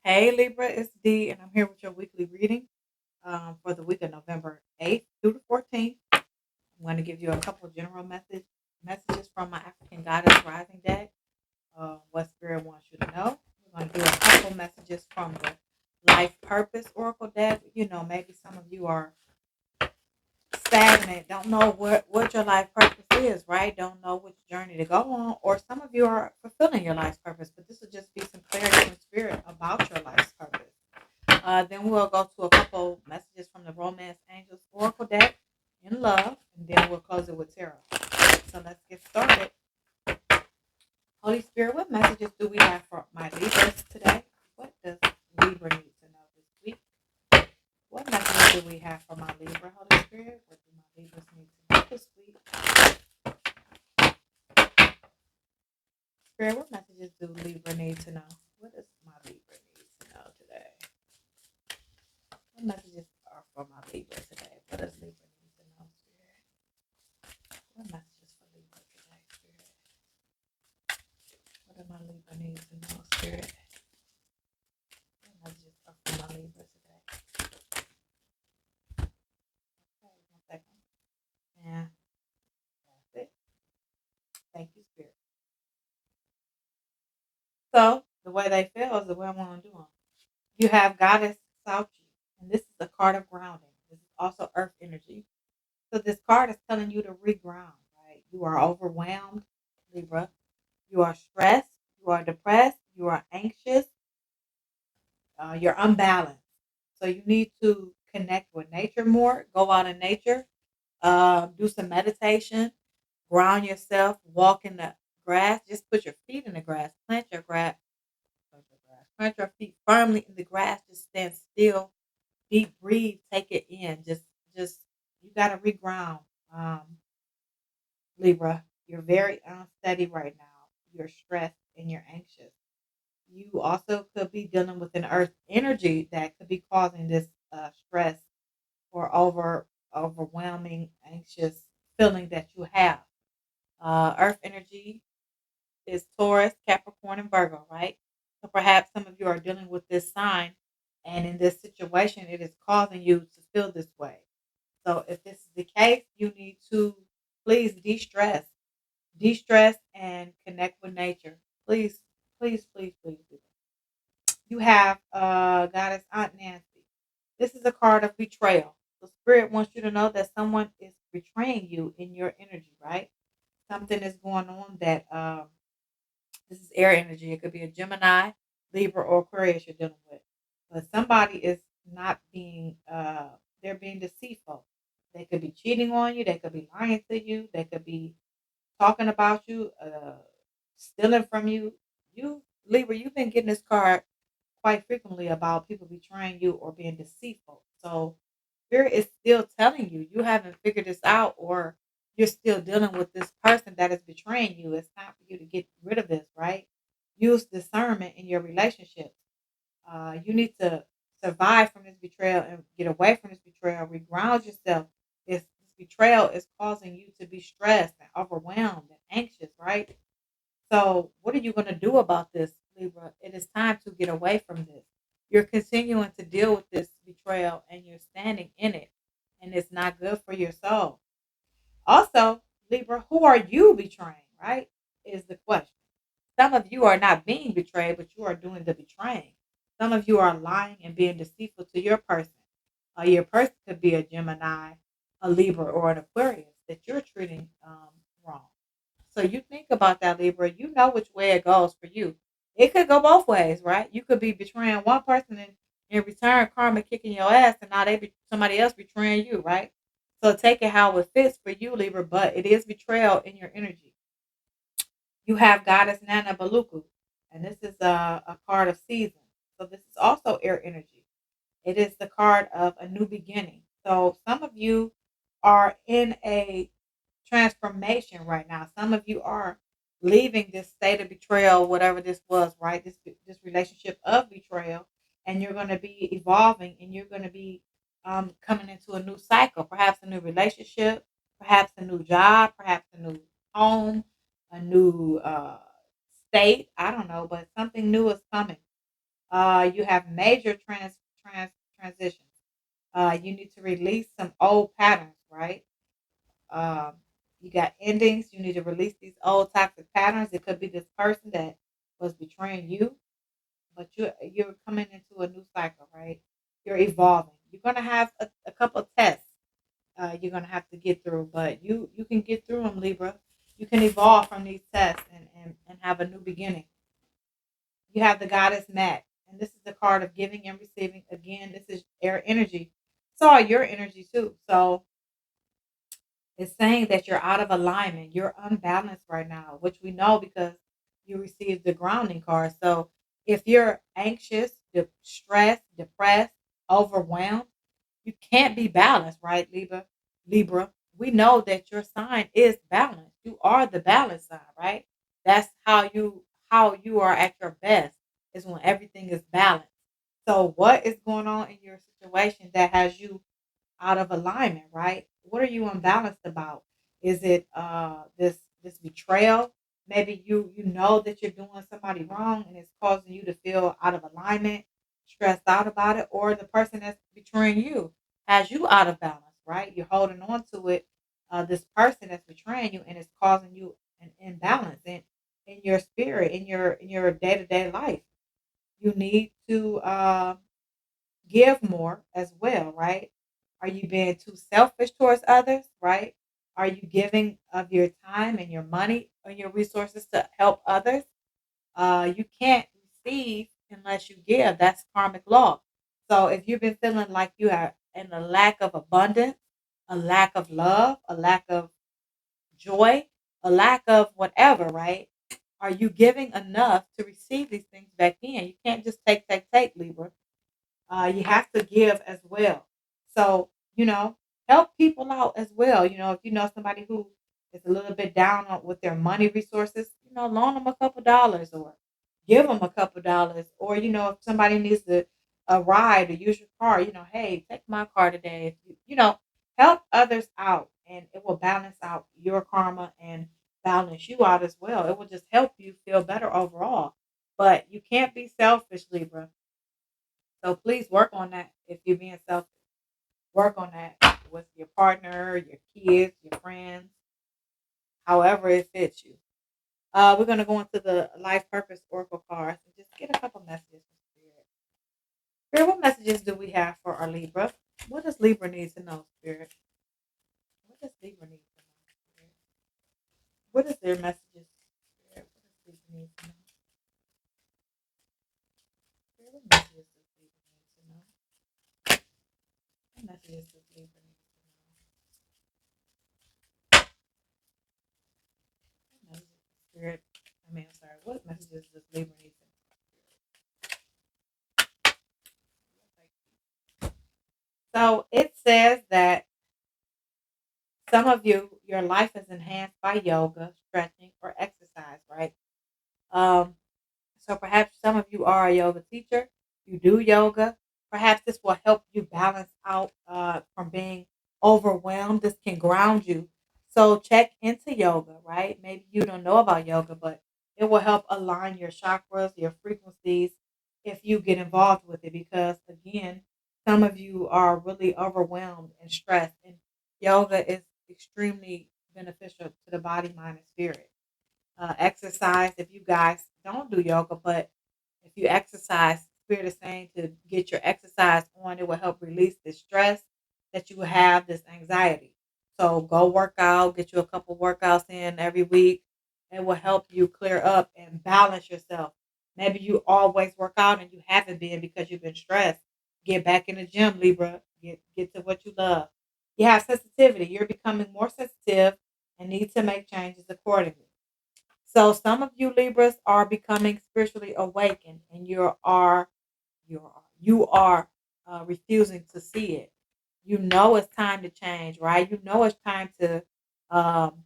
Hey Libra, it's D, and I'm here with your weekly reading for the week of November 8th through the 14th. I'm going to give you a couple of general messages from my African Goddess Rising deck, what Spirit wants you to know. We're going to do a couple messages from the Life Purpose Oracle deck. Maybe some of you are stagnant, don't know what your life purpose is, right? Don't know which journey to go on, or some of you are fulfilling your life's purpose, but this will just be some clarity from Spirit about your life's purpose. Then we'll go to a couple messages from the Romance Angels Oracle deck in love, and then we'll close it with tarot. So let's get started. Holy Spirit, what messages do we have for my Libras today? What does Libra need to know this week? What messages do we have for my Libra, Holy Spirit? What do my Libras need to know this week? Spirit, what messages do Libra need to know? What does my Libra need to know today? What messages are for my Libra today? What does Libra need to know, Spirit? What messages for Libra today, Spirit? What do my Libra need to know, Spirit? What messages are for my Libra today? Okay, 1 second. Yeah, that's it. Thank you, Spirit. So the way they feel is the way I want to do them. You have Goddess Sauchi, and this is a card of grounding. This is also Earth energy. So this card is telling you to reground, right? You are overwhelmed, Libra. You are stressed. You are depressed. You are anxious. You're unbalanced. So you need to connect with nature more. Go out in nature. Do some meditation. Ground yourself. Walk in the grass. Just put your feet in the grass. Plant your grass. Plant your feet firmly in the grass. Just stand still. Deep breathe. Take it in. Just you got to reground. Um, Libra, you're very unsteady right now. You're stressed and you're anxious. You also could be dealing with an earth energy that could be causing this stress or overwhelming anxious feeling that you have. Earth energy is Taurus, Capricorn, and Virgo, right? So perhaps some of you are dealing with this sign, and in this situation, it is causing you to feel this way. So if this is the case, you need to please de-stress and connect with nature. Please, please, please, please do that. You have Goddess Aunt Nancy. This is a card of betrayal. So Spirit wants you to know that someone is betraying you in your energy, right? Something is going on that this is air energy. It could be a Gemini, Libra, or Aquarius you're dealing with. But somebody is not being they're being deceitful. They could be cheating on you, they could be lying to you, they could be talking about you, stealing from you. You, Libra, you've been getting this card quite frequently about people betraying you or being deceitful. So Spirit is still telling you you haven't figured this out, or you're still dealing with this person that is betraying you. It's time for you to get rid of this, right? Use discernment in your relationships. You need to survive from this betrayal and get away from this betrayal. Reground yourself. This betrayal is causing you to be stressed and overwhelmed and anxious, right? So, what are you going to do about this, Libra? It is time to get away from this. You're continuing to deal with this betrayal and you're standing in it, and it's not good for your soul. Also, Libra, who are you betraying, right? Is the question. Some of you are not being betrayed, but you are doing the betraying. Some of you are lying and being deceitful to your person. Your person could be a Gemini, a Libra, or an Aquarius that you're treating wrong. So you think about that, Libra. You know which way it goes for you. It could go both ways, right? You could be betraying one person and in return, karma kicking your ass, and now they be somebody else betraying you, right? So take it how it fits for you, Libra. But it is betrayal in your energy. You have Goddess Nana Baluku, and this is a card of season. So this is also air energy. It is the card of a new beginning. So some of you are in a transformation right now. Some of you are leaving this state of betrayal, whatever this was, right? This relationship of betrayal, and you're going to be evolving, and you're going to be coming into a new cycle, perhaps a new relationship, perhaps a new job, perhaps a new home, a new state. I don't know, but something new is coming. You have major transitions. You need to release some old patterns, right? Um, you got endings. You need to release these old toxic patterns. It could be this person that was betraying you, but you're coming into a new cycle, right? You're evolving. You're gonna have a couple of tests you're gonna have to get through, but you can get through them, Libra. You can evolve from these tests and have a new beginning. You have the goddess Mat, and this is the card of giving and receiving. Again, this is air energy. It's all your energy too. So it's saying that you're out of alignment. You're unbalanced right now, which we know because you received the grounding card. So if you're anxious, stressed, depressed, overwhelmed, you can't be balanced, right, Libra? Libra. We know that your sign is balanced. You are the balance sign, right? That's how you are at your best is when everything is balanced. So what is going on in your situation that has you out of alignment, right? What are you unbalanced about? Is it this betrayal? Maybe you know that you're doing somebody wrong and it's causing you to feel out of alignment, stressed out about it, or the person that's betraying you has you out of balance, right? You're holding on to it, this person that's betraying you and it's causing you an imbalance in your spirit, in your day-to-day life. You need to give more as well, right? Are you being too selfish towards others, right? Are you giving of your time and your money and your resources to help others? You can't receive unless you give. That's karmic law. So if you've been feeling like you are in a lack of abundance, a lack of love, a lack of joy, a lack of whatever, right? Are you giving enough to receive these things back in? You can't just take, Libra. You have to give as well. So, help people out as well. If you know somebody who is a little bit down with their money resources, loan them a couple dollars or give them a couple dollars. Or, if somebody needs a ride or use your car, hey, take my car today. If help others out and it will balance out your karma and balance you out as well. It will just help you feel better overall. But you can't be selfish, Libra. So please work on that if you're being selfish. Work on that with your partner, your kids, your friends, however it fits you. We're going to go into the life purpose oracle cards and just get a couple messages from Spirit. Spirit, what messages do we have for our Libra? What does Libra need to know, Spirit? What does Libra need to know, Spirit? What is their messages, Spirit? What does Libra need to know? Spirit, what messages does Libra need to know? What messages does Libra need to know? What messages, Spirit? I'm sorry. What messages does Libra need to know? So it says that some of your life is enhanced by yoga, stretching, or exercise, right? Um, so perhaps some of you are a yoga teacher, you do yoga. Perhaps this will help you balance out from being overwhelmed. This can ground you. So check into yoga, right? Maybe you don't know about yoga, but it will help align your chakras, your frequencies, if you get involved with it. Because again, some of you are really overwhelmed and stressed, and yoga is extremely beneficial to the body, mind, and spirit. Exercise, if you guys don't do yoga, but if you exercise, Spirit is saying to get your exercise on, it will help release the stress that you have, this anxiety. So go work out, get you a couple workouts in every week. It will help you clear up and balance yourself. Maybe you always work out and you haven't been because you've been stressed. Get back in the gym, Libra. Get to what you love. You have sensitivity. You're becoming more sensitive and need to make changes accordingly. So some of you Libras are becoming spiritually awakened, and you are refusing to see it. You know it's time to change, right? You know it's time to um,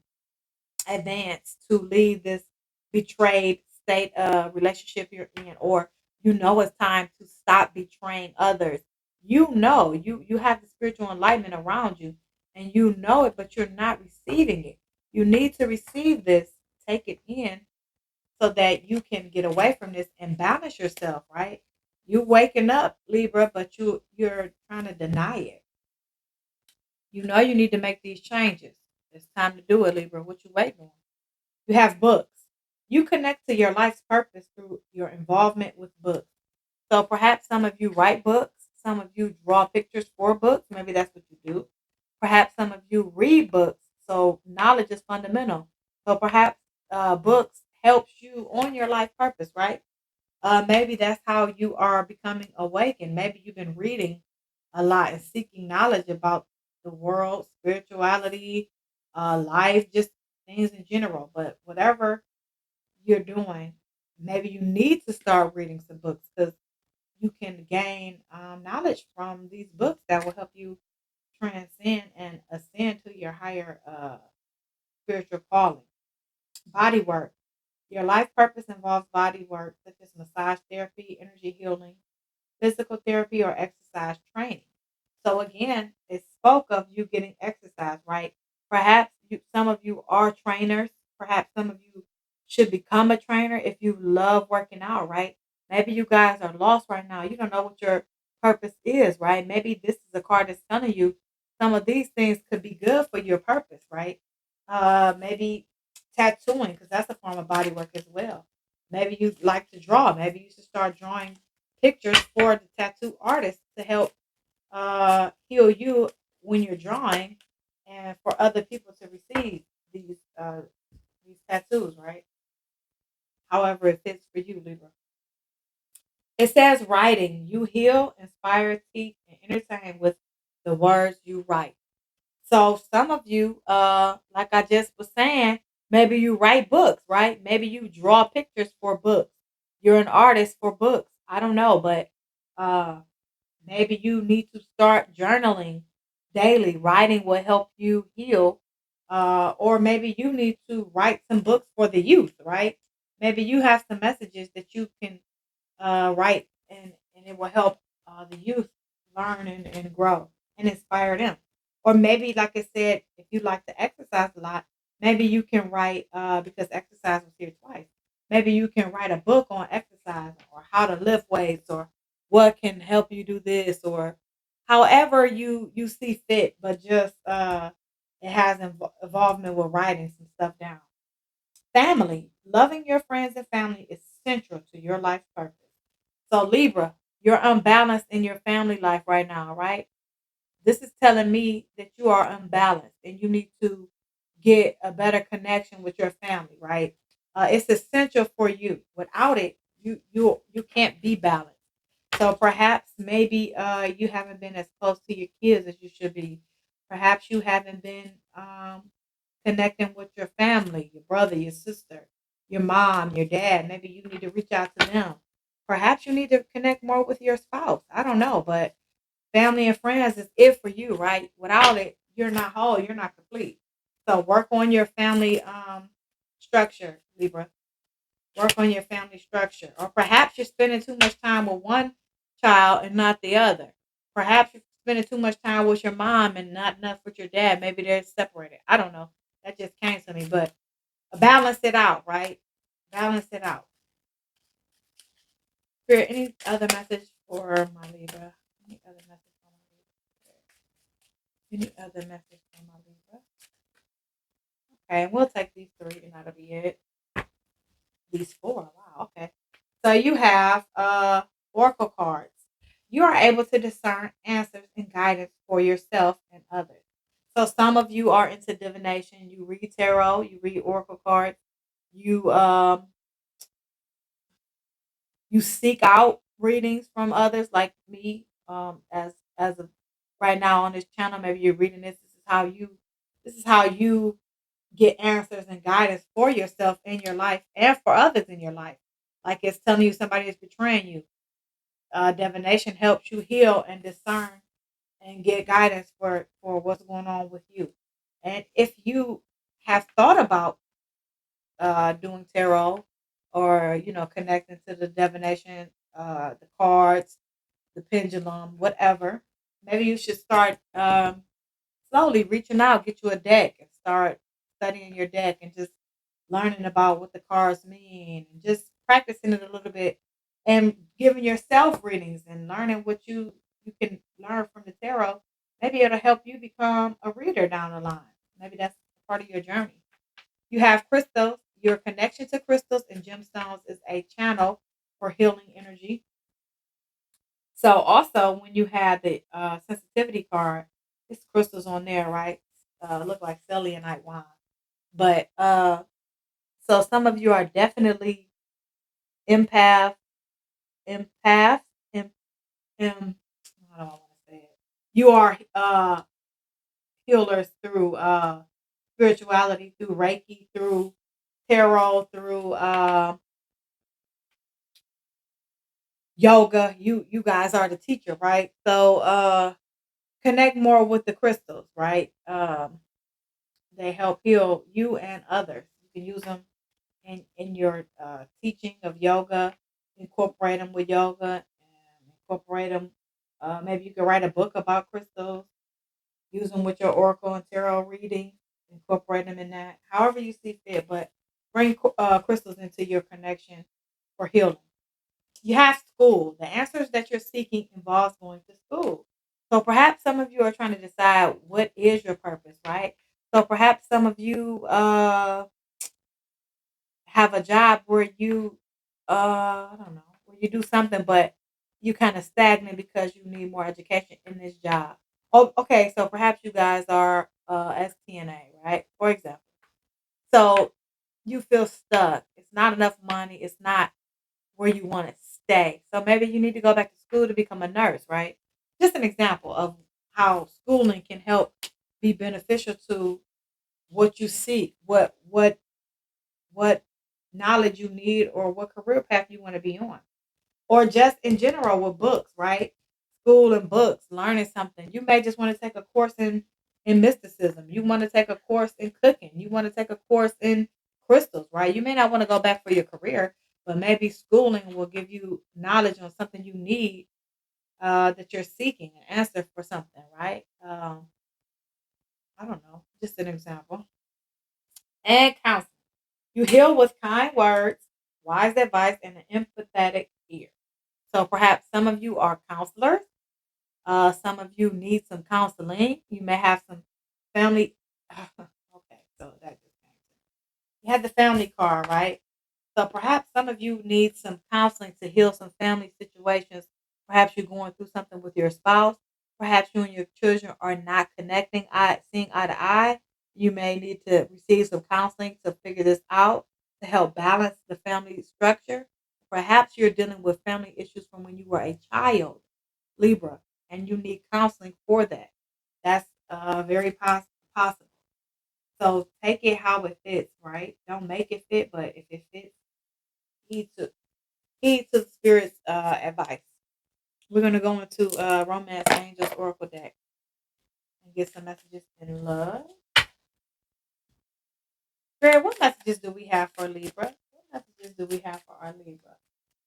advance to leave this betrayed state of relationship you're in, or you know it's time to stop betraying others. You have the spiritual enlightenment around you, and you know it, but you're not receiving it. You need to receive this, take it in, so that you can get away from this and balance yourself, right? You waking up, Libra, but you're trying to deny it. You know you need to make these changes. It's time to do it, Libra. What you waiting on? You have books. You connect to your life's purpose through your involvement with books. So perhaps some of you write books, some of you draw pictures for books. Maybe that's what you do. Perhaps some of you read books. So knowledge is fundamental. So perhaps books helps you on your life purpose, right? Maybe that's how you are becoming awakened. Maybe you've been reading a lot and seeking knowledge about the world, spirituality, life, just things in general. But whatever you're doing, maybe you need to start reading some books because you can gain knowledge from these books that will help you transcend and ascend to your higher spiritual calling. Body work. Your life purpose involves body work such as massage therapy, energy healing, physical therapy, or exercise training. So again, it spoke of you getting exercise, right? Perhaps some of you are trainers. Perhaps some of you should become a trainer if you love working out, right? Maybe you guys are lost right now. You don't know what your purpose is, right? Maybe this is a card that's telling you some of these things could be good for your purpose, right? Maybe tattooing, because that's a form of body work as well. Maybe you like to draw. Maybe you should start drawing pictures for the tattoo artist to help heal you when you're drawing and for other people to receive these tattoos, right? However it fits for you, Libra. It says writing. You heal, inspire, teach, and entertain with the words you write. So some of you, like I just was saying, maybe you write books, right? Maybe you draw pictures for books. You're an artist for books. I don't know, but uh maybe you need to start journaling daily. Writing will help you heal. Or maybe you need to write some books for the youth, right? Maybe you have some messages that you can write and it will help the youth learn and grow and inspire them. Or maybe, like I said, if you like to exercise a lot, maybe you can write, because exercise was here twice. Maybe you can write a book on exercise or how to lift weights or what can help you do this or however you see fit, but just it has involvement with writing some stuff down. Family, loving your friends and family is central to your life purpose. So Libra, you're unbalanced in your family life right now, right? This is telling me that you are unbalanced and you need to get a better connection with your family, right? It's essential for you. Without it, you can't be balanced. So perhaps maybe you haven't been as close to your kids as you should be. Perhaps you haven't been connecting with your family, your brother, your sister, your mom, your dad. Maybe you need to reach out to them. Perhaps you need to connect more with your spouse. I don't know, but family and friends is it for you, right? Without it, you're not whole, you're not complete. So work on your family structure, Libra. Work on your family structure. Or perhaps you're spending too much time with one child and not the other. Perhaps you're spending too much time with your mom and not enough with your dad. Maybe they're separated. I don't know. That just came to me, but balance it out, right? Balance it out. Spirit, any other message for my Libra? Any other message for my Libra? Any other message for my Libra? Okay, and we'll take these three and that'll be it. These four. Wow, okay. So you have oracle cards. You are able to discern answers and guidance for yourself and others. So some of you are into divination. You read tarot, you read oracle cards, you you seek out readings from others like me. As of right now on this channel, maybe you're reading this. This is how you get answers and guidance for yourself in your life and for others in your life. Like it's telling you somebody is betraying you. Divination helps you heal and discern and get guidance for what's going on with you. And if you have thought about doing tarot or connecting to the divination, the cards, the pendulum, whatever, maybe you should start slowly reaching out, get you a deck and start studying your deck and just learning about what the cards mean and just practicing it a little bit and giving yourself readings and learning what you can learn from the tarot. Maybe it'll help you become a reader down the line. Maybe that's part of your journey. You have crystals. Your connection to crystals and gemstones is a channel for healing energy. So also when you have the sensitivity card, it's crystals on there, right? Look like selenite wine. But so some of you are definitely empath, empath, em, em, I don't want to say it. You are healers through spirituality, through Reiki, through tarot, through yoga. You guys are the teacher, right? So connect more with the crystals, right? They help heal you and others. You can use them in your teaching of yoga, incorporate them with yoga, and incorporate them. Maybe you can write a book about crystals, use them with your oracle and tarot reading, incorporate them in that, however you see fit. But bring crystals into your connection for healing. You have school. The answers that you're seeking involves going to school. So perhaps some of you are trying to decide what is your purpose, right? So perhaps some of you have a job where you I don't know, where you do something but you kind of stagnant because you need more education in this job. Oh, okay, so perhaps you guys are STNA, right? For example. So you feel stuck. It's not enough money. It's not where you want to stay. So maybe you need to go back to school to become a nurse, right? Just an example of how schooling can help be beneficial to what you seek, what knowledge you need or what career path you want to be on. Or just in general with books, right? School and books, learning something. You may just want to take a course in mysticism. You want to take a course in cooking. You want to take a course in crystals, right? You may not want to go back for your career, but maybe schooling will give you knowledge on something you need that you're seeking, an answer for something, right? I don't know, just an example. And counseling. You heal with kind words, wise advice, and an empathetic ear. So perhaps some of you are counselors. Some of you need some counseling. You may have some family. Okay, so that just came to me. You had the family card, right? So perhaps some of you need some counseling to heal some family situations. Perhaps you're going through something with your spouse. Perhaps you and your children are not connecting, seeing eye to eye. You may need to receive some counseling to figure this out to help balance the family structure. Perhaps you're dealing with family issues from when you were a child, Libra, and you need counseling for that. That's very possible. So take it how it fits, right? Don't make it fit, but if it fits, heed to heed to the spirit's advice. We're gonna go into Romance Angels Oracle deck and get some messages in love. Spirit, what messages do we have for Libra? What messages do we have for our Libra?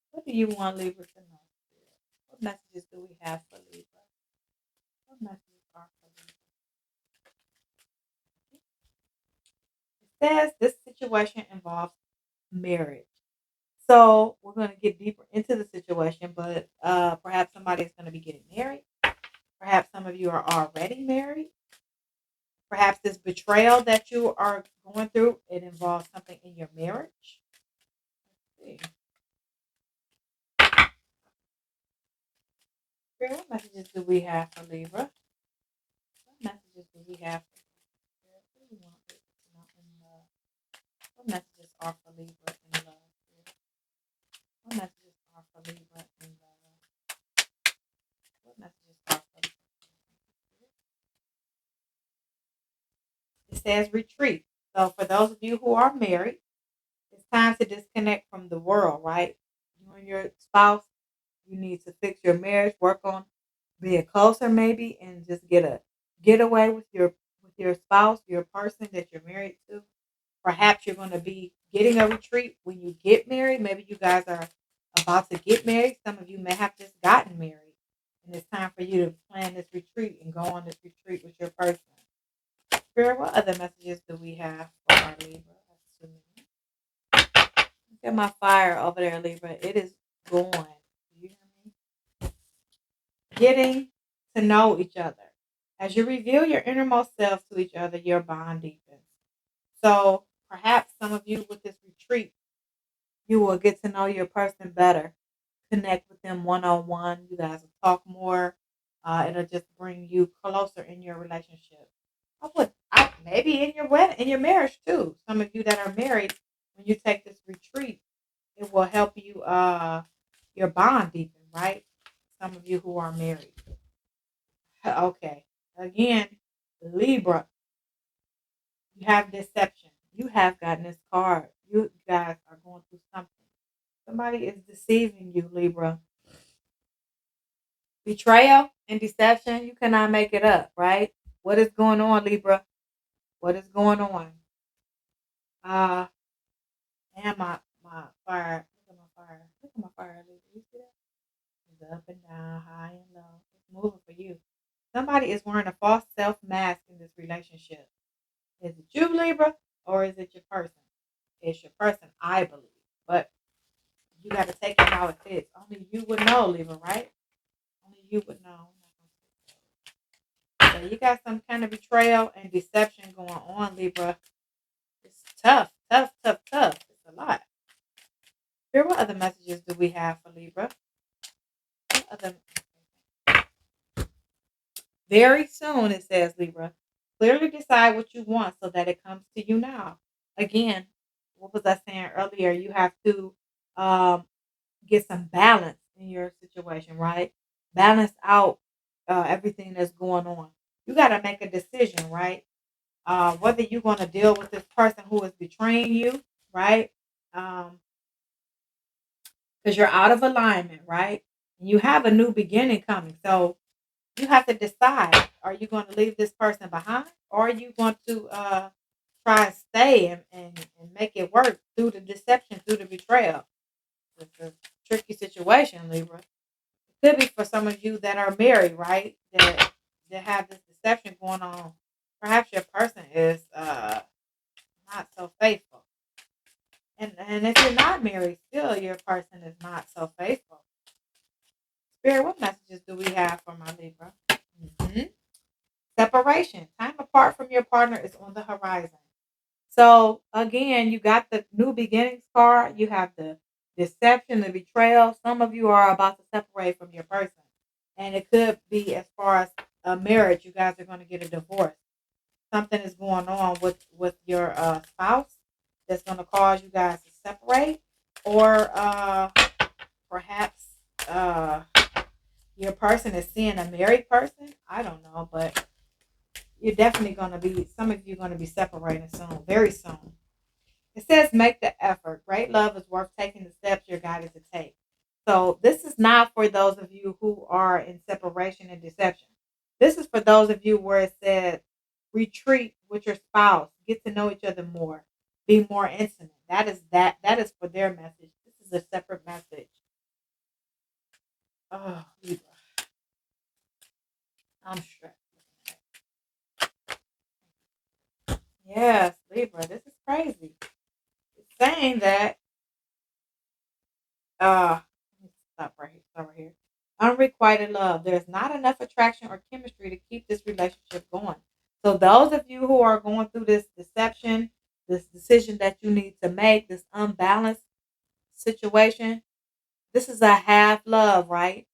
What do you want Libra to know, Spirit? What messages do we have for Libra? What messages are for Libra? It says this situation involves marriage. So we're going to get deeper into the situation, but perhaps somebody is going to be getting married. Perhaps some of you are already married. Perhaps this betrayal that you are going through, it involves something in your marriage. Let's see. Spirit, what messages do we have for Libra? What messages do we have for Libra? What do you want Libra to know in love? What messages are for Libra in love? Spirit? What messages are for Libra in love? What messages are for Libra? It says retreat. So for those of you who are married, it's time to disconnect from the world, right? You and your spouse, you need to fix your marriage, work on being closer maybe, and just get a getaway with your spouse, your person that you're married to. Perhaps you're going to be getting a retreat when you get married. Maybe you guys are about to get married. Some of you may have just gotten married, and it's time for you to plan this retreat and go on this retreat with your person. Spirit, what other messages do we have for our Libra? That's too many. Look at my fire over there, Libra. It is going. Do you hear me? Getting to know each other. As you reveal your innermost self to each other, your bond deepens. So perhaps some of you with this retreat, you will get to know your person better, connect with them one on one. You guys will talk more. It'll just bring you closer in your relationship. Maybe in your wedding, in your marriage too. Some of you that are married, when you take this retreat, it will help you your bond deepen, right? Some of you who are married. Okay. Again, Libra, you have deception. You have gotten this card. You guys are going through something. Somebody is deceiving you, Libra. Betrayal and deception, you cannot make it up, right? What is going on, Libra? What is going on? Uh, and my fire. Look at my fire. Look at my fire, Libra. You see that? It's up and down, high and low. It's moving for you. Somebody is wearing a false self mask in this relationship. Is it you, Libra, or is it your person? It's your person, I believe. But you got to take it how it is. Only you would know, Libra, right? Only you would know. So you got some kind of betrayal and deception going on, Libra. It's tough, tough, tough, tough. It's a lot. Here, what other messages do we have for Libra? What other? Very soon, it says, Libra. Clearly decide what you want so that it comes to you now. Again, what was I saying earlier? You have to um, get some balance in your situation, right? Balance out everything that's going on. You got to make a decision, right? Whether you're going to deal with this person who is betraying you, right? Because you're out of alignment, right? And you have a new beginning coming. So you have to decide, are you going to leave this person behind, or are you going to try and stay and make it work through the deception, through the betrayal? It's a tricky situation, Libra. It could be for some of you that are married, right? That have this deception going on. Perhaps your person is not so faithful. And if you're not married, still your person is not so faithful. Spirit, what messages do we have for my Libra? Mhm. Separation. Time apart from your partner is on the horizon. So again, you got the new beginnings card. You have the deception, the betrayal. Some of you are about to separate from your person. And it could be as far as a marriage, you guys are going to get a divorce. Something is going on with your spouse that's going to cause you guys to separate, or perhaps uh, your person is seeing a married person. I don't know, but you're definitely going to be, some of you are going to be separating soon, very soon. It says make the effort. Great love is worth taking the steps you're guided to take. So this is not for those of you who are in separation and deception. This is for those of you where it said retreat with your spouse, get to know each other more, be more intimate. That is for their message. This is a separate message. Oh, Libra, I'm stressed. Yes, Libra, this is crazy. It's saying that let me stop right here. Stop right here. Unrequited love. There's not enough attraction or chemistry to keep this relationship going. So those of you who are going through this deception, this decision that you need to make, this unbalanced situation, this is a half love, right?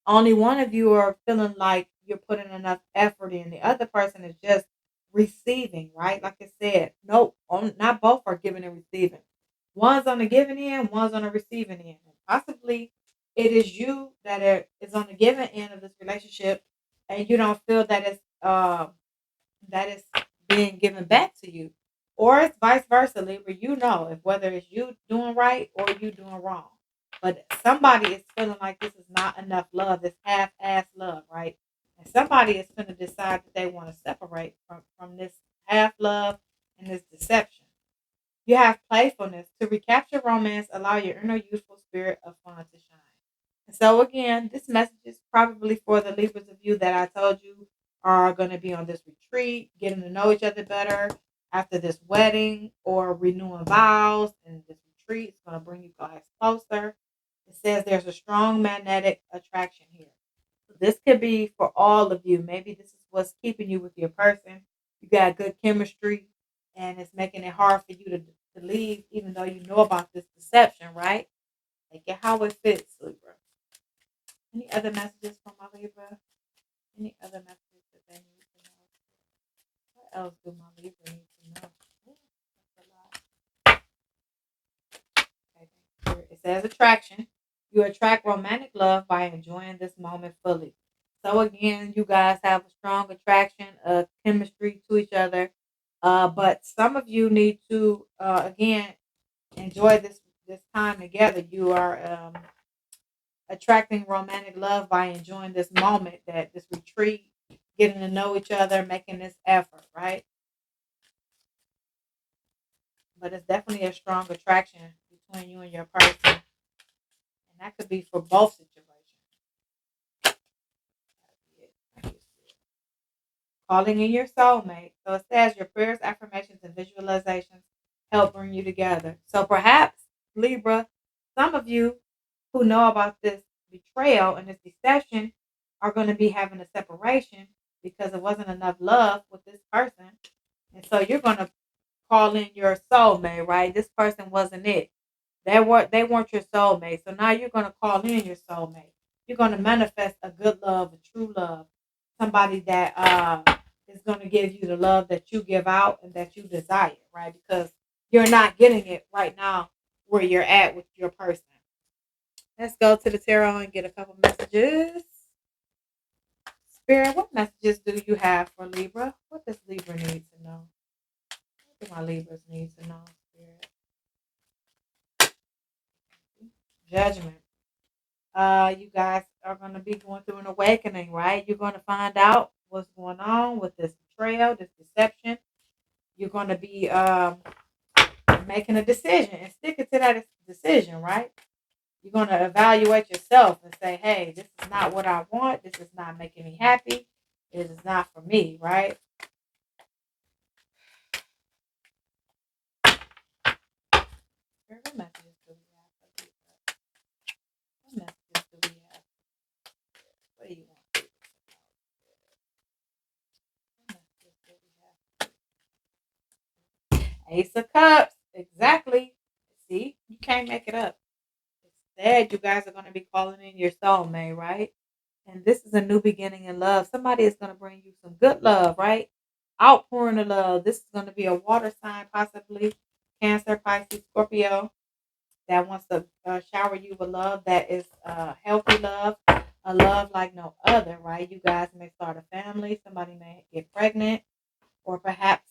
Only one of you are feeling like you're putting enough effort in. The other person is just receiving, right? Like I said, no, not both are giving and receiving. One's on the giving end, one's on the receiving end. And possibly it is you that is on the giving end of this relationship, and you don't feel that it's being given back to you, or it's vice versa, Libra. You know if whether it's you doing right or you doing wrong. But somebody is feeling like this is not enough love, this half-ass love, right? And somebody is going to decide that they want to separate from this half love and this deception. You have playfulness to recapture romance, allow your inner youthful spirit of fun to shine. And so again, this message is probably for the Libras of you that I told you are going to be on this retreat, getting to know each other better after this wedding, or renewing vows. And this retreat is going to bring you guys closer. It says there's a strong magnetic attraction here. So this could be for all of you. Maybe this is what's keeping you with your person. You got good chemistry, and it's making it hard for you to leave, even though you know about this deception, right? Like it how it fits, Libra. Any other messages from my Libra? Any other messages that they need to know? What else do my Libra need to know? Ooh, that's a lot. Okay, it says attraction. You attract romantic love by enjoying this moment fully. So again, you guys have a strong attraction, chemistry to each other. But some of you need to again enjoy this time together. You are attracting romantic love by enjoying this moment, that this retreat, getting to know each other, making this effort, right? But it's definitely a strong attraction between you and your person, and that could be for both situations. Calling in your soulmate. So it says your prayers, affirmations, and visualizations help bring you together. So perhaps, Libra, some of you who know about this betrayal and this deception are going to be having a separation because there wasn't enough love with this person. And so you're going to call in your soulmate, right? This person wasn't it. They weren't your soulmate. So now you're gonna call in your soulmate. You're gonna manifest a good love, a true love, somebody that is gonna give you the love that you give out and that you desire, right? Because you're not getting it right now where you're at with your person. Let's go to the tarot and get a couple messages. Spirit, what messages do you have for Libra? What does Libra need to know? What do my Libras need to know, Spirit? Judgment. You guys are going to be going through an awakening, right? You're going to find out what's going on with this betrayal, this deception. You're going to be making a decision and sticking to that decision, right? You're going to evaluate yourself and say, hey, this is not what I want. This is not making me happy. It is not for me, right? What messages do we have for Libra? What messages do we have? What do you want? What messages do we have? Ace of Cups. Exactly. See, you can't make it up. Instead, you guys are going to be calling in your soulmate, right? And this is a new beginning in love. Somebody is going to bring you some good love, right? Outpouring of love. This is going to be a water sign, possibly Cancer, Pisces, Scorpio, that wants to shower you with love that is healthy love, a love like no other, right? You guys may start a family. Somebody may get pregnant, or perhaps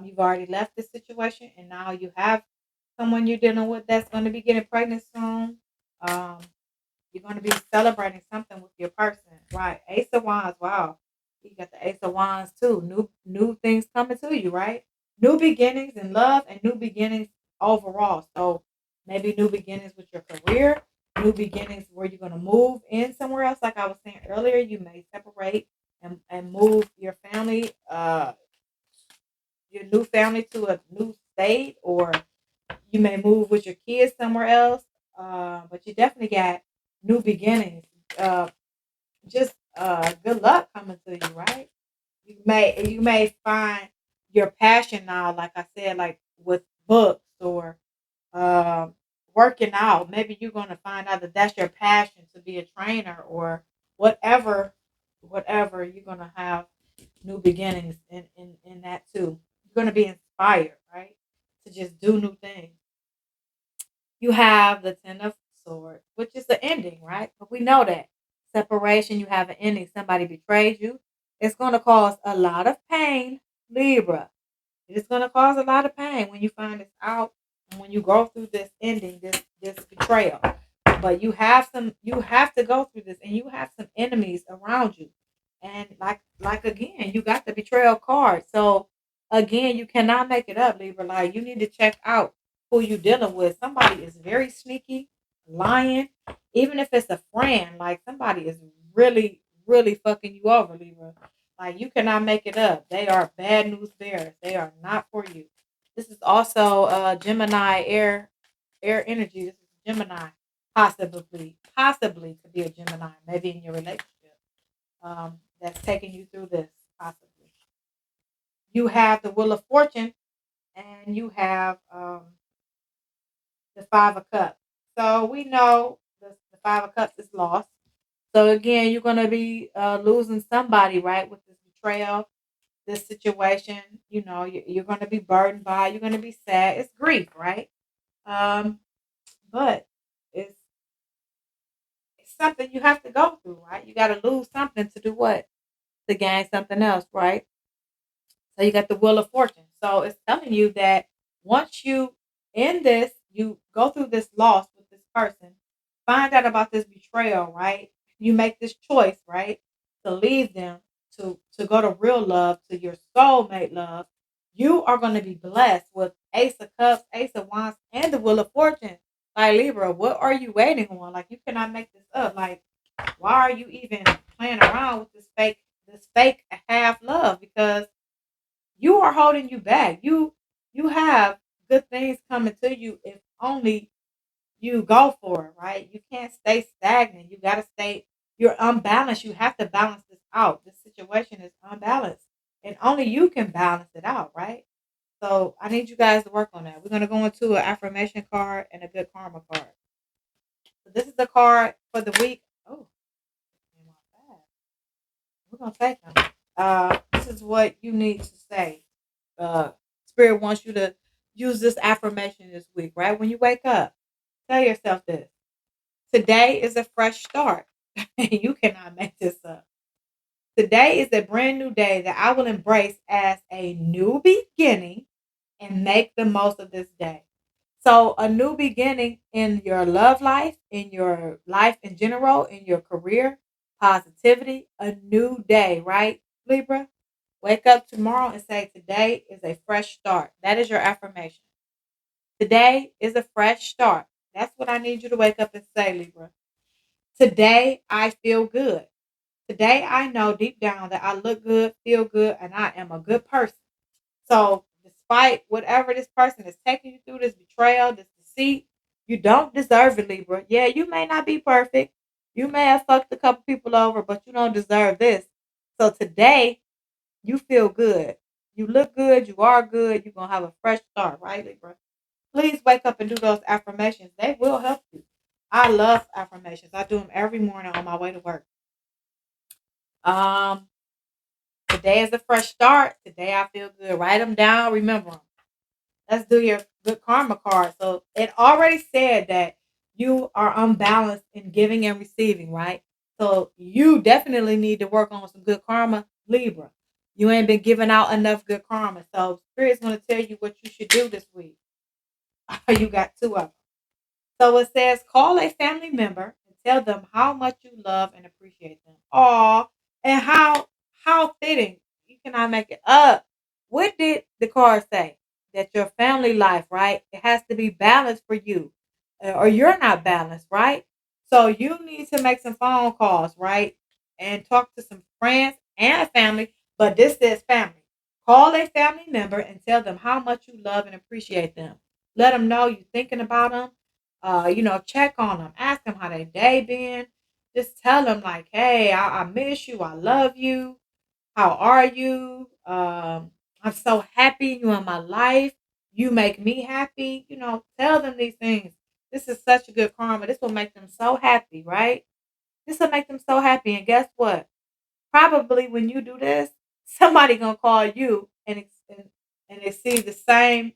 you've already left this situation and now you have someone you're dealing with that's going to be getting pregnant soon. Um, you're going to be celebrating something with your person, right? Ace of Wands, wow. You got the Ace of Wands too. New things coming to you, right? New beginnings in love and new beginnings overall. So maybe new beginnings with your career, new beginnings where you're going to move in somewhere else. Like I was saying earlier, you may separate and move your family, your new family to a new state, or you may move with your kids somewhere else. But you definitely got new beginnings. Uh, just good luck coming to you, right? You may find your passion now, like I said, like with books or um, working out. Maybe you're going to find out that that's your passion to be a trainer or whatever. Whatever you're going to have new beginnings in that too. You're going to be inspired, right? To just do new things. You have the Ten of Swords, which is the ending, right? But we know that separation, you have an ending. Somebody betrayed you. It's going to cause a lot of pain, Libra. It is going to cause a lot of pain when you find this out and when you go through this ending, this betrayal. But you have to go through this, and you have some enemies around you. And like again, you got the betrayal card. So again, you cannot make it up, Libra. Like you need to check out who you dealing with. Somebody is very sneaky, lying. Even if it's a friend, like somebody is really, really fucking you over, Libra. Like you cannot make it up. They are bad news bears. They are not for you. This is also Gemini air energy. This is Gemini. possibly could be a Gemini, maybe in your relationship, that's taking you through this, possibly. You have the Wheel of Fortune, and you have the Five of Cups. So we know the Five of Cups is lost. So again, you're gonna be losing somebody, right, with this betrayal, this situation. You know, you're gonna be burdened by. You're gonna be sad. It's grief, right? Um, but it's it's something you have to go through, right? You got to lose something to do what? To gain something else, right? So you got the Wheel of Fortune. So it's telling you that once you end this, you go through this loss with this person, find out about this betrayal, right? You make this choice, right? To leave them, to go to real love, to your soulmate love. You are going to be blessed with Ace of Cups, Ace of Wands, and the Wheel of Fortune. Like Libra, what are you waiting on? Like you cannot make this up. Like why are you even playing around with this fake half love? Because you are holding you back. You have good things coming to you if only you go for it, right? You can't stay stagnant. You gotta stay you're unbalanced. You have to balance this out. This situation is unbalanced. And only you can balance it out, right? So I need you guys to work on that. We're gonna go into an affirmation card and a good karma card. So this is the card for the week. Oh, we're gonna take them. This is what you need to say. Spirit wants you to use this affirmation this week, right? When you wake up, tell yourself this. Today is a fresh start. You cannot make this up. Today is a brand new day that I will embrace as a new beginning and make the most of this day. So, a new beginning in your love life, in your life in general, in your career, positivity, a new day, right, Libra? Wake up tomorrow and say, today is a fresh start. That is your affirmation. Today is a fresh start. That's what I need you to wake up and say, Libra. Today I feel good. Today I know deep down that I look good, feel good, and I am a good person. So, despite whatever this person is taking you through, this betrayal, this deceit, you don't deserve it, Libra. Yeah, you may not be perfect. You may have fucked a couple people over, but you don't deserve this. So, today you feel good. You look good. You are good. You're going to have a fresh start, right, Libra? Please wake up and do those affirmations. They will help you. I love affirmations. I do them every morning on my way to work. Um, Today is a fresh start. Today I feel good. Write them down. Remember them. Let's do your good karma card. So it already said that you are unbalanced in giving and receiving, right? So you definitely need to work on some good karma, Libra. You ain't been giving out enough good karma. So Spirit's going to tell you what you should do this week. You got two of them. So it says, call a family member and tell them how much you love and appreciate them. Aw, and how fitting. You cannot make it up. What did the card say? That your family life, right? It has to be balanced for you, or you're not balanced, right? So you need to make some phone calls, right, and talk to some friends and family. But this says family. Call a family member and tell them how much you love and appreciate them. Let them know you're thinking about them. Check on them. Ask them how their day been. Just tell them like, hey, I miss you. I love you. How are you? I'm so happy you in my life. You make me happy. Tell them these things. This is such a good karma. This will make them so happy, right? This will make them so happy. And guess what? Probably when you do this, somebody gonna call you and they see the same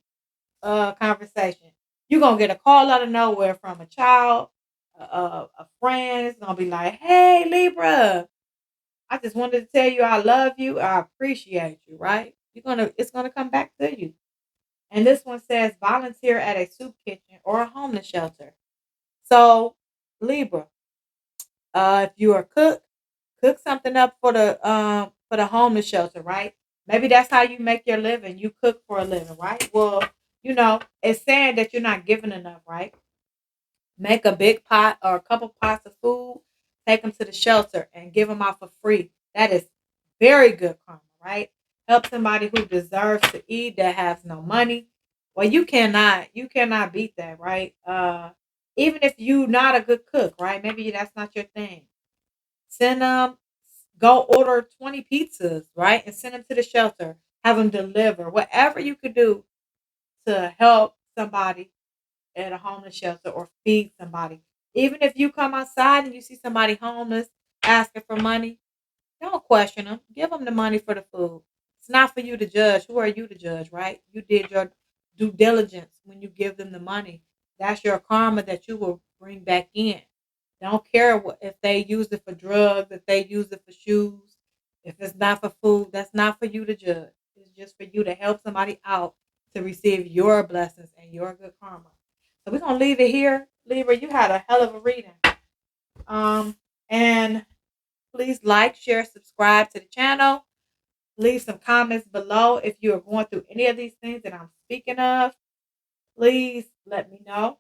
conversation. You're gonna get a call out of nowhere from a child, a friend. It's gonna be like, "Hey, Libra, I just wanted to tell you I love you. I appreciate you." Right? It's gonna come back to you. And this one says, volunteer at a soup kitchen or a homeless shelter. So, Libra, if you are a cook, cook something up for the homeless shelter, right? Maybe that's how you make your living. You cook for a living, right? Well, it's saying that you're not giving enough, right? Make a big pot or a couple pots of food, take them to the shelter and give them out for free. That is very good karma, right? Help somebody who deserves to eat that has no money. Well, you cannot beat that, right? Even if you not a good cook, right? Maybe that's not your thing. Send them, go order 20 pizzas, right? And send them to the shelter. Have them deliver. Whatever you could do to help somebody at a homeless shelter or feed somebody. Even if you come outside and you see somebody homeless asking for money, don't question them. Give them the money for the food. It's not for you to judge. Who are you to judge, right? You did your due diligence when you give them the money. That's your karma that you will bring back in. Don't care if they use it for drugs, if they use it for shoes, if it's not for food. That's not for you to judge. It's just for you to help somebody out to receive your blessings and your good karma. So we're gonna leave it here. Libra, you had a hell of a reading. And please like, share, subscribe to the channel. Leave some comments below if you are going through any of these things that I'm speaking of. Please let me know.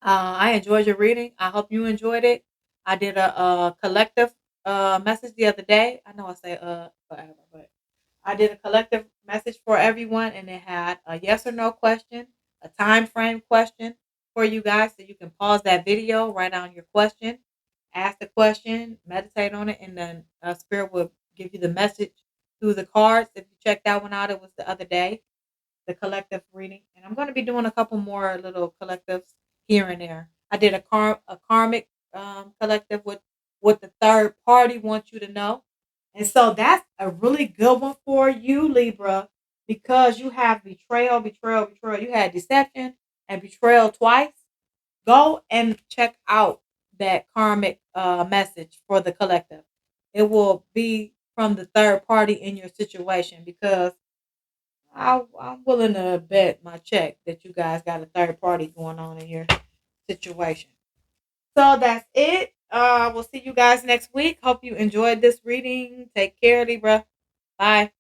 I enjoyed your reading. I hope you enjoyed it. I did a collective message the other day. I know I say forever, but I did a collective message for everyone, and it had a yes or no question, a time frame question for you guys, so you can pause that video, write down your question, ask the question, meditate on it, and then Spirit will give you the message through the cards. If you check that one out, it was the other day, the collective reading, and I'm going to be doing a couple more little collectives here and there. I did a karmic collective with what the third party wants you to know, and so that's a really good one for you, Libra, because you have betrayal, betrayal, betrayal. You had deception and betrayal twice. Go and check out that karmic message for the collective. It will be from the third party in your situation because I'm willing to bet my check that you guys got a third party going on in your situation. So that's it. We'll see you guys next week. Hope you enjoyed this reading. Take care, Libra. Bye.